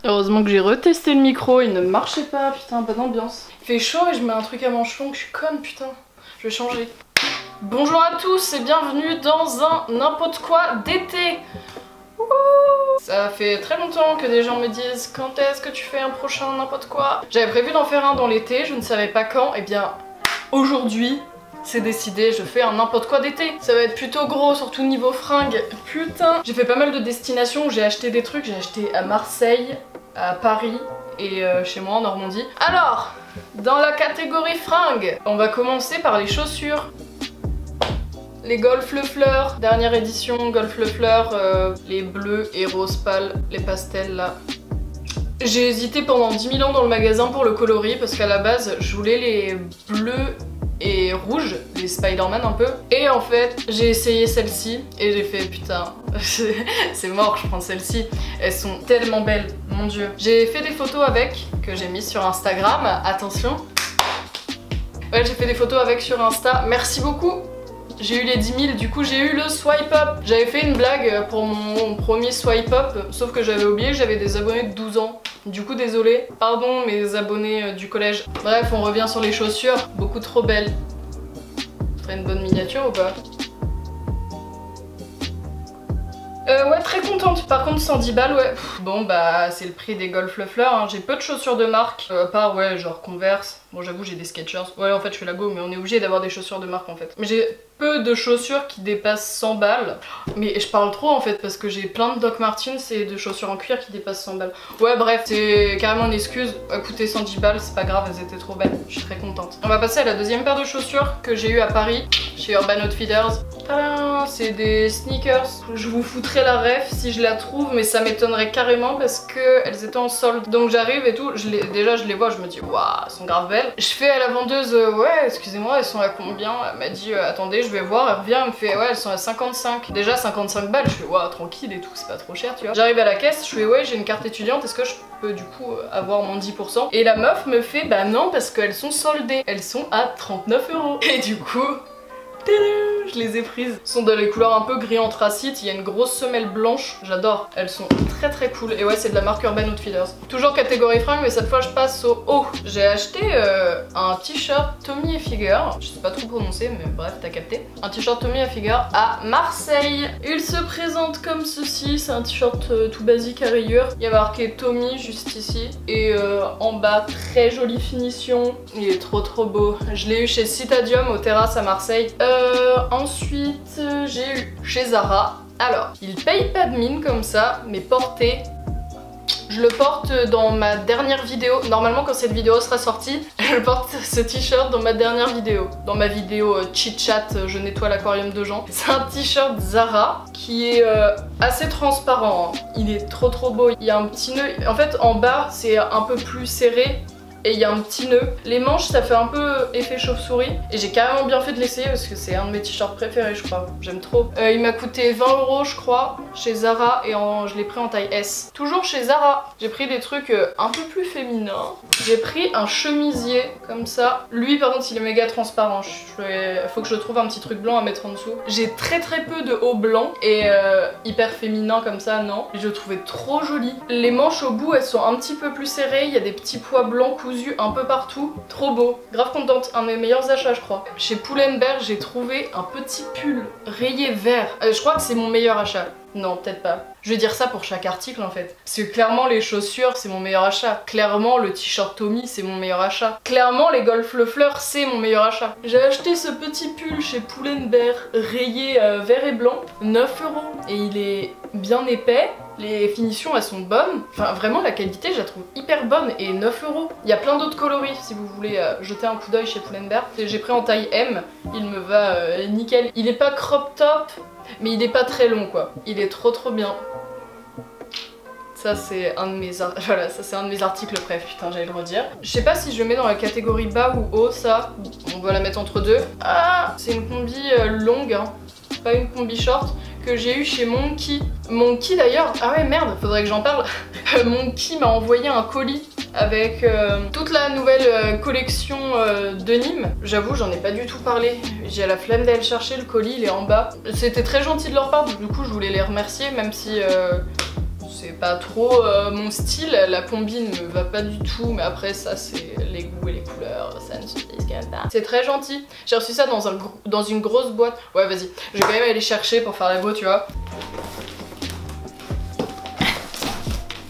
Heureusement que j'ai retesté le micro, il ne marchait pas, putain, pas d'ambiance. Il fait chaud et je mets un truc à manches longues, je suis conne, putain. Je vais changer. Bonjour à tous et bienvenue dans un n'importe quoi d'été. Ça fait très longtemps que des gens me disent quand est-ce que tu fais un prochain n'importe quoi. J'avais prévu d'en faire un dans l'été, je ne savais pas quand, et bien aujourd'hui c'est décidé, je fais un n'importe quoi d'été. Ça va être plutôt gros, surtout niveau fringues. Putain, j'ai fait pas mal de destinations où j'ai acheté des trucs, j'ai acheté à Marseille, à Paris et chez moi en Normandie. Alors, dans la catégorie fringues, on va commencer par les chaussures. Les Golf Le Fleur, dernière édition Golf Le Fleur, les bleus et roses pâles, les pastels là. J'ai hésité pendant 10 000 ans dans le magasin pour le coloris parce qu'à la base je voulais les bleus et rouges, les Spider-Man un peu. Et en fait j'ai essayé celle-ci et j'ai fait putain, c'est mort, je prends celle-ci. Elles sont tellement belles, mon dieu. J'ai fait des photos avec, que j'ai mis sur Instagram, attention. Ouais, j'ai fait des photos avec sur Insta, merci beaucoup. J'ai eu les 10 000, du coup j'ai eu le swipe up. J'avais fait une blague pour mon premier swipe up, sauf que j'avais oublié que j'avais des abonnés de 12 ans. Du coup désolé, pardon mes abonnés du collège. Bref, on revient sur les chaussures, beaucoup trop belles. Ce serait une bonne miniature ou pas? Ouais, très contente. Par contre 110 balles, ouais. Bon bah c'est le prix des Golf Le Fleur, hein. J'ai peu de chaussures de marque, à part ouais genre Converse. Bon j'avoue j'ai des Skechers. Ouais en fait je fais la go mais on est obligé d'avoir des chaussures de marque en fait. Mais j'ai peu de chaussures qui dépassent 100 balles. Mais je parle trop en fait parce que j'ai plein de Doc Martens et de chaussures en cuir qui dépassent 100 balles. Ouais bref, c'est carrément une excuse. Coûter 110 balles, c'est pas grave, elles étaient trop belles. Je suis très contente. On va passer à la deuxième paire de chaussures que j'ai eu à Paris, chez Urban Outfitters. C'est des sneakers. Je vous foutrai la ref si je la trouve, mais ça m'étonnerait carrément parce que elles étaient en solde. Donc j'arrive et tout, déjà je les vois, je me dis waouh, elles sont grave belles. Je fais à la vendeuse ouais, excusez-moi, elles sont à combien? Elle m'a dit attendez, je vais voir. Elle revient, elle me fait ouais, elles sont à 55. Déjà 55 balles, je fais waouh, tranquille et tout, c'est pas trop cher, tu vois. J'arrive à la caisse, je fais ouais, j'ai une carte étudiante, est-ce que je peux du coup avoir mon 10%? Et la meuf me fait bah non, parce qu'elles sont soldées. Elles sont à 39 €. Et du coup, je les ai prises. Elles sont dans les couleurs un peu gris anthracite, il y a une grosse semelle blanche, j'adore. Elles sont très très cool. Et ouais, c'est de la marque Urban Outfitters. Toujours catégorie fringues, mais cette fois je passe au haut. J'ai acheté un t-shirt Tommy Hilfiger, je sais pas trop prononcer, mais bref, t'as capté. Un t-shirt Tommy Hilfiger à Marseille. Il se présente comme ceci, c'est un t-shirt tout basique à rayures. Il y a marqué Tommy juste ici. Et en bas, très jolie finition. Il est trop trop beau. Je l'ai eu chez Citadium aux terrasses à Marseille. Ensuite, j'ai eu chez Zara. Alors, il paye pas de mine comme ça, mais porté. Je le porte dans ma dernière vidéo. Normalement, quand cette vidéo sera sortie, je porte ce t-shirt dans ma dernière vidéo. Dans ma vidéo chit chat, je nettoie l'aquarium de Jean. C'est un t-shirt Zara qui est assez transparent. Il est trop trop beau. Il y a un petit nœud. En fait, en bas, c'est un peu plus serré. Et il y a un petit nœud. Les manches ça fait un peu effet chauve-souris. Et j'ai carrément bien fait de l'essayer parce que c'est un de mes t-shirts préférés je crois. J'aime trop. Il m'a coûté 20 € je crois chez Zara et je l'ai pris en taille S. Toujours chez Zara. J'ai pris des trucs un peu plus féminins. J'ai pris un chemisier comme ça. Lui par contre il est méga transparent. Faut que je trouve un petit truc blanc à mettre en dessous. J'ai très peu de haut blanc et hyper féminin comme ça non. Je le trouvais trop joli. Les manches au bout elles sont un petit peu plus serrées. Il y a des petits pois blancs cousus un peu partout, trop beau, grave contente, un de mes meilleurs achats je crois. Chez Pull&Bear j'ai trouvé un petit pull rayé vert, je crois que c'est mon meilleur achat. Non, peut-être pas. Je vais dire ça pour chaque article en fait. Parce que clairement les chaussures c'est mon meilleur achat. Clairement le t-shirt Tommy c'est mon meilleur achat. Clairement les Golf Le Fleur c'est mon meilleur achat. J'ai acheté ce petit pull chez Pull&Bear rayé vert et blanc, 9 €. Et il est bien épais. Les finitions elles sont bonnes. Enfin vraiment la qualité je la trouve hyper bonne et 9 €. Il y a plein d'autres coloris si vous voulez jeter un coup d'œil chez Pull&Bear. J'ai pris en taille M. Il me va nickel. Il est pas crop top. Mais il est pas très long quoi, il est trop bien. Ça c'est un de mes voilà, ça c'est un de mes articles préf, putain j'allais le redire. Je sais pas si je le mets dans la catégorie bas ou haut ça, on va la mettre entre deux. Ah, c'est une combi longue hein, pas une combi short que j'ai eu chez Monkey. Monkey d'ailleurs, ah ouais merde, faudrait que j'en parle. Monkey m'a envoyé un colis avec toute la nouvelle collection de Nîmes. J'avoue j'en ai pas du tout parlé, j'ai la flemme d'aller chercher, le colis il est en bas. C'était très gentil de leur part, du coup je voulais les remercier même si c'est pas trop mon style, la combi ne me va pas du tout, mais après ça c'est les goûts et les couleurs, ça ne suffit pas. C'est très gentil. J'ai reçu ça dans une grosse boîte. Ouais vas-y, je vais quand même aller chercher pour faire la go, tu vois.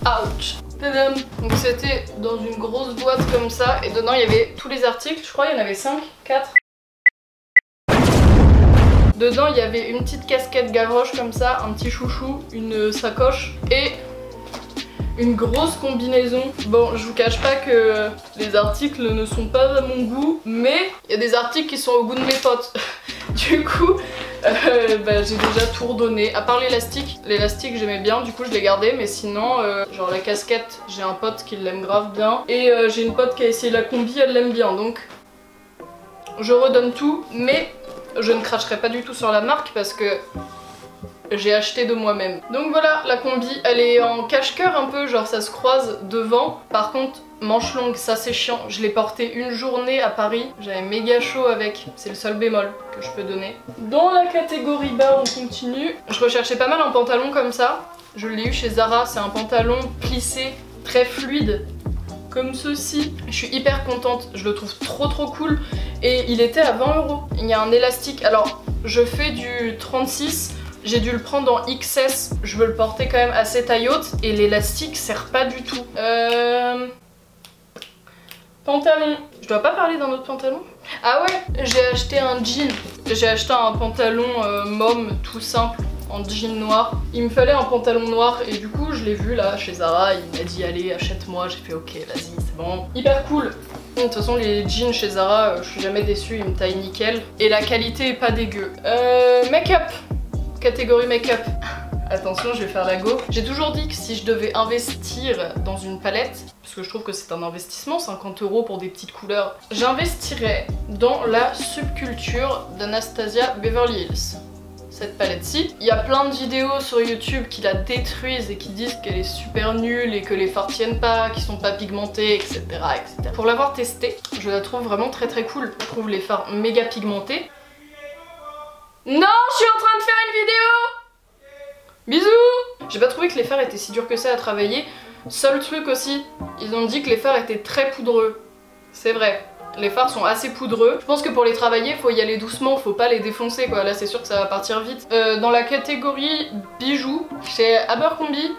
Ouch. Tadam. Donc c'était dans une grosse boîte comme ça, et dedans il y avait tous les articles, je crois il y en avait 5, 4. Dedans il y avait une petite casquette Gavroche comme ça, un petit chouchou, une sacoche et une grosse combinaison. Bon, je vous cache pas que les articles ne sont pas à mon goût, mais il y a des articles qui sont au goût de mes potes. Du coup, j'ai déjà tout redonné. À part l'élastique, l'élastique j'aimais bien, du coup je l'ai gardé, mais sinon, genre la casquette, j'ai un pote qui l'aime grave bien. Et j'ai une pote qui a essayé la combi, elle l'aime bien, donc je redonne tout, mais je ne cracherai pas du tout sur la marque parce que j'ai acheté de moi-même. Donc voilà, la combi, elle est en cache-cœur un peu, genre ça se croise devant. Par contre, manche longue, ça c'est chiant. Je l'ai porté une journée à Paris, j'avais méga chaud avec. C'est le seul bémol que je peux donner. Dans la catégorie bas, on continue. Je recherchais pas mal un pantalon comme ça. Je l'ai eu chez Zara, c'est un pantalon plissé, très fluide. Comme ceci. Je suis hyper contente, je le trouve trop cool. Et il était à 20 €. Il y a un élastique, alors je fais du 36. J'ai dû le prendre en XS, je veux le porter quand même assez taille haute et l'élastique sert pas du tout. Pantalon. Je dois pas parler d'un autre pantalon? Ah ouais, j'ai acheté un jean. J'ai acheté un pantalon môme tout simple en jean noir. Il me fallait un pantalon noir et du coup je l'ai vu là chez Zara, il m'a dit allez achète-moi, j'ai fait ok vas-y c'est bon. Hyper cool. De toute façon les jeans chez Zara, je suis jamais déçue, ils me taillent nickel. Et la qualité est pas dégueu. Make-up. Catégorie make-up. Attention, je vais faire la go. J'ai toujours dit que si je devais investir dans une palette, parce que je trouve que c'est un investissement, 50 € pour des petites couleurs, j'investirais dans la subculture d'Anastasia Beverly Hills. Cette palette-ci. Il y a plein de vidéos sur YouTube qui la détruisent et qui disent qu'elle est super nulle et que les fards tiennent pas, qu'ils sont pas pigmentés, etc., etc. Pour l'avoir testée, je la trouve vraiment très cool. Je trouve les fards méga pigmentés. Non, je suis en train de faire une vidéo! Bisous! J'ai pas trouvé que les fards étaient si durs que ça à travailler. Seul truc aussi, ils ont dit que les fards étaient très poudreux. C'est vrai, les fards sont assez poudreux. Je pense que pour les travailler, faut y aller doucement, faut pas les défoncer quoi. Là c'est sûr que ça va partir vite. Dans la catégorie bijoux, chez Abercrombie,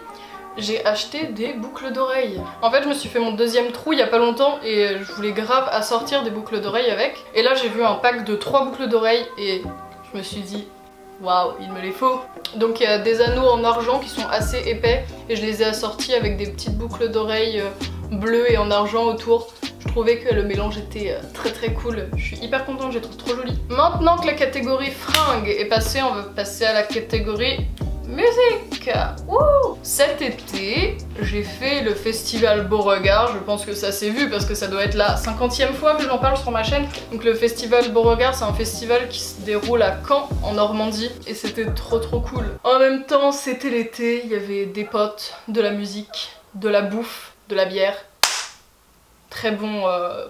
j'ai acheté des boucles d'oreilles. En fait je me suis fait mon deuxième trou il y a pas longtemps et je voulais grave assortir des boucles d'oreilles avec. Et là j'ai vu un pack de 3 boucles d'oreilles et je me suis dit waouh, il me les faut. Donc il y a des anneaux en argent qui sont assez épais et je les ai assortis avec des petites boucles d'oreilles bleues et en argent autour. Je trouvais que le mélange était très cool. Je suis hyper contente, je les trouve trop jolies. Maintenant que la catégorie fringues est passée, on va passer à la catégorie musique. Wouh! Cet été, j'ai fait le festival Beauregard. Je pense que ça s'est vu parce que ça doit être la 50e fois que j'en parle sur ma chaîne. Donc le festival Beauregard, c'est un festival qui se déroule à Caen, en Normandie. Et c'était trop cool. En même temps, c'était l'été, il y avait des potes, de la musique, de la bouffe, de la bière. Très bon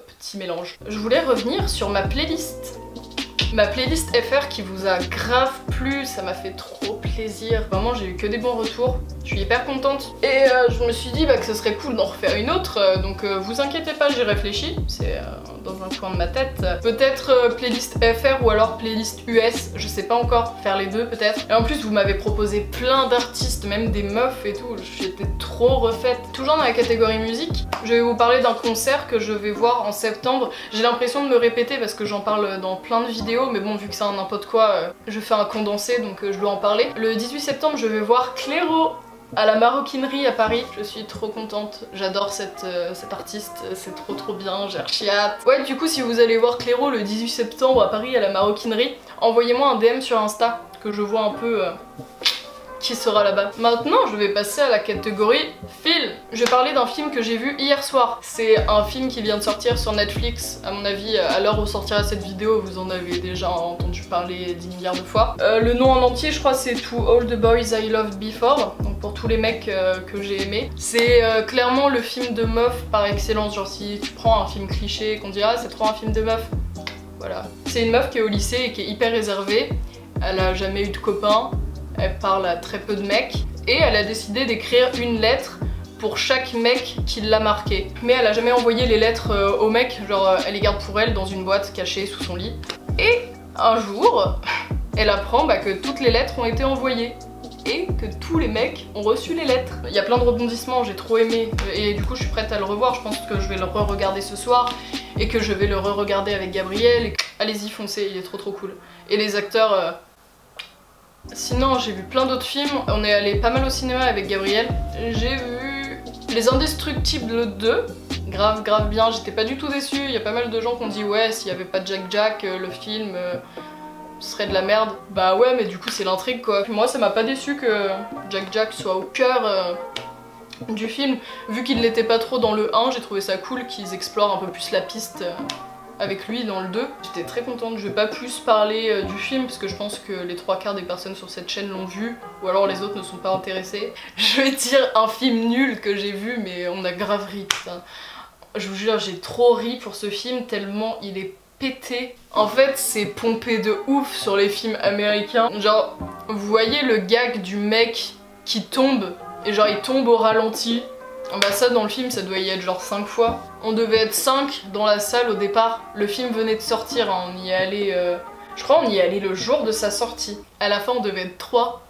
petit mélange. Je voulais revenir sur ma playlist. Ma playlist FR qui vous a grave plu, ça m'a fait trop plaisir. Vraiment j'ai eu que des bons retours, je suis hyper contente. Et je me suis dit que ce serait cool d'en refaire une autre, donc vous inquiétez pas, j'y réfléchis, c'est dans un coin de ma tête. Peut-être playlist FR ou alors playlist US, je sais pas encore, faire les deux peut-être. Et en plus vous m'avez proposé plein d'artistes, même des meufs et tout, j'étais trop refaite. Toujours dans la catégorie musique, je vais vous parler d'un concert que je vais voir en septembre. J'ai l'impression de me répéter parce que j'en parle dans plein de vidéos, mais bon vu que c'est un n'importe quoi, je fais un condensé donc je dois en parler. Le 18 septembre je vais voir Clairo à la Maroquinerie à Paris. Je suis trop contente, j'adore cet artiste, c'est trop bien, j'ai archi hâte. Ouais du coup si vous allez voir Clairo le 18 septembre à Paris à la Maroquinerie, envoyez-moi un DM sur Insta que je vois un peu qui sera là-bas. Maintenant je vais passer à la catégorie film. Je vais parler d'un film que j'ai vu hier soir. C'est un film qui vient de sortir sur Netflix. À mon avis à l'heure où sortira cette vidéo vous en avez déjà entendu parler 10 milliards de fois. Le nom en entier je crois c'est To All the Boys I Loved Before, donc pour tous les mecs que j'ai aimés. C'est clairement le film de meuf par excellence, genre si tu prends un film cliché qu'on dira c'est trop un film de meuf, voilà. C'est une meuf qui est au lycée et qui est hyper réservée, elle a jamais eu de copain, elle parle à très peu de mecs et elle a décidé d'écrire une lettre pour chaque mec qui l'a marqué. Mais elle a jamais envoyé les lettres au mec, genre elle les garde pour elle dans une boîte cachée sous son lit. Et un jour, elle apprend que toutes les lettres ont été envoyées. Et que tous les mecs ont reçu les lettres. Il y a plein de rebondissements, j'ai trop aimé. Et du coup je suis prête à le revoir, je pense que je vais le re-regarder ce soir. Et que je vais le re-regarder avec Gabriel. Allez-y, foncez, il est trop cool. Et les acteurs... Sinon j'ai vu plein d'autres films. On est allé pas mal au cinéma avec Gabriel. J'ai vu Les Indestructibles 2. Grave bien, j'étais pas du tout déçue. Il y a pas mal de gens qui ont dit ouais, s'il y avait pas Jack, le film... ce serait de la merde. Bah ouais, mais du coup c'est l'intrigue quoi. Moi ça m'a pas déçu que Jack soit au cœur du film. Vu qu'il l'était pas trop dans le 1, j'ai trouvé ça cool qu'ils explorent un peu plus la piste avec lui dans le 2. J'étais très contente. Je vais pas plus parler du film parce que je pense que les 3/4 des personnes sur cette chaîne l'ont vu, ou alors les autres ne sont pas intéressés. Je vais dire un film nul que j'ai vu, mais on a grave ri, putain. Je vous jure, j'ai trop ri pour ce film tellement il est pété. En fait, c'est pompé de ouf sur les films américains. Genre, vous voyez le gag du mec qui tombe, et genre il tombe au ralenti. Bah ça, dans le film, ça doit y être genre 5 fois. On devait être 5 dans la salle au départ. Le film venait de sortir, hein. On y est allé... Je crois on y est allé le jour de sa sortie. À la fin, on devait être 3.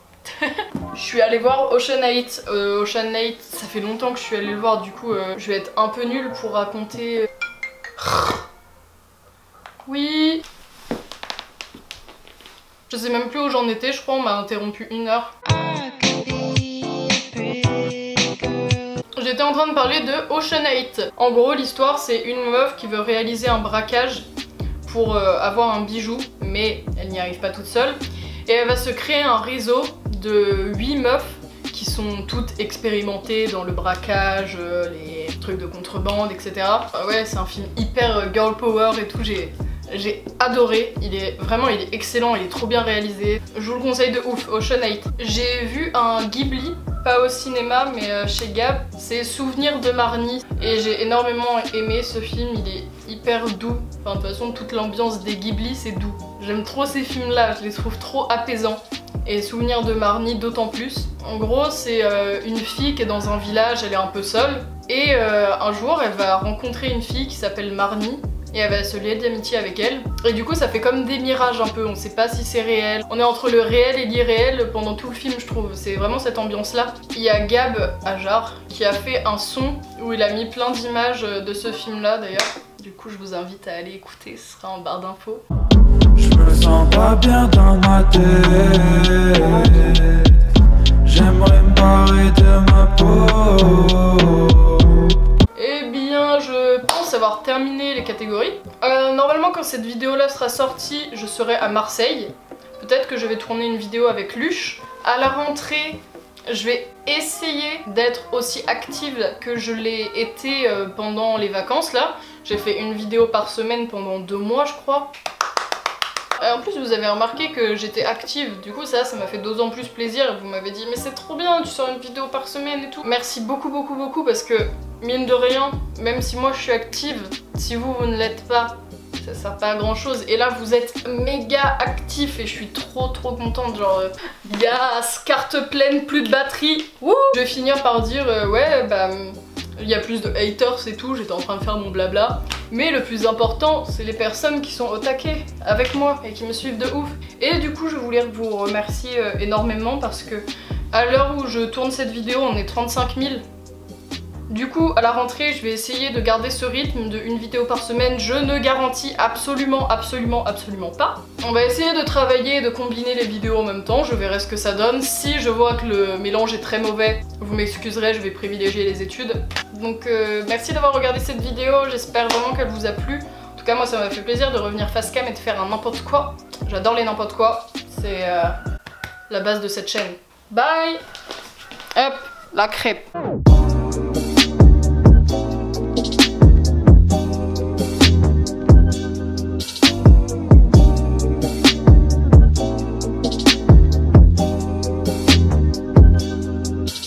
Je suis allée voir Ocean 8. Ocean 8, ça fait longtemps que je suis allée le voir, du coup, je vais être un peu nulle pour raconter... Oui. Je sais même plus où j'en étais, je crois on m'a interrompu 1 heure. J'étais en train de parler de Ocean 8. En gros l'histoire c'est une meuf qui veut réaliser un braquage pour avoir un bijou, mais elle n'y arrive pas toute seule. Et elle va se créer un réseau de 8 meufs qui sont toutes expérimentées dans le braquage, les trucs de contrebande, etc. Ouais, c'est un film hyper girl power et tout, j'ai adoré, il est excellent, il est trop bien réalisé. Je vous le conseille de ouf, Ocean 8. J'ai vu un Ghibli, pas au cinéma mais chez Gab, c'est Souvenir de Marnie. Et j'ai énormément aimé ce film, il est hyper doux. Enfin de toute façon toute l'ambiance des Ghibli c'est doux. J'aime trop ces films là, je les trouve trop apaisants. Et Souvenir de Marnie d'autant plus. En gros c'est une fille qui est dans un village, elle est un peu seule. Et un jour elle va rencontrer une fille qui s'appelle Marnie. Et elle va se lier d'amitié avec elle. Et du coup ça fait comme des mirages un peu, on sait pas si c'est réel. On est entre le réel et l'irréel pendant tout le film je trouve, c'est vraiment cette ambiance là. Il y a Gab Ajar qui a fait un son où il a mis plein d'images de ce film là d'ailleurs. Du coup je vous invite à aller écouter, ce sera en barre d'infos. Je me sens pas bien dans ma tête, j'aimerais me barrer de ma peau. Je pense avoir terminé les catégories. Normalement quand cette vidéo là sera sortie, je serai à Marseille. Peut-être que je vais tourner une vidéo avec Luche. À la rentrée, je vais essayer d'être aussi active que je l'ai été pendant les vacances là. J'ai fait une vidéo par semaine pendant 2 mois je crois. En plus vous avez remarqué que j'étais active, du coup ça m'a fait d'autant plus plaisir. Vous m'avez dit mais c'est trop bien, tu sors une vidéo par semaine et tout. Merci beaucoup parce que mine de rien, même si moi je suis active, si vous ne l'êtes pas, ça sert pas à grand chose. Et là vous êtes méga actif et je suis trop contente, genre yes, carte pleine, plus de batterie. Wouh. Je vais finir par dire ouais bah il y a plus de haters et tout, j'étais en train de faire mon blabla. Mais le plus important, c'est les personnes qui sont au taquet avec moi et qui me suivent de ouf. Et du coup, je voulais vous remercier énormément parce que à l'heure où je tourne cette vidéo, on est 35 000. Du coup, à la rentrée, je vais essayer de garder ce rythme de 1 vidéo par semaine. Je ne garantis absolument pas. On va essayer de travailler et de combiner les vidéos en même temps. Je verrai ce que ça donne. Si je vois que le mélange est très mauvais, vous m'excuserez, je vais privilégier les études. Donc merci d'avoir regardé cette vidéo. J'espère vraiment qu'elle vous a plu. En tout cas, moi, ça m'a fait plaisir de revenir face cam et de faire un n'importe quoi. J'adore les n'importe quoi. C'est la base de cette chaîne. Bye. Hop, la crêpe.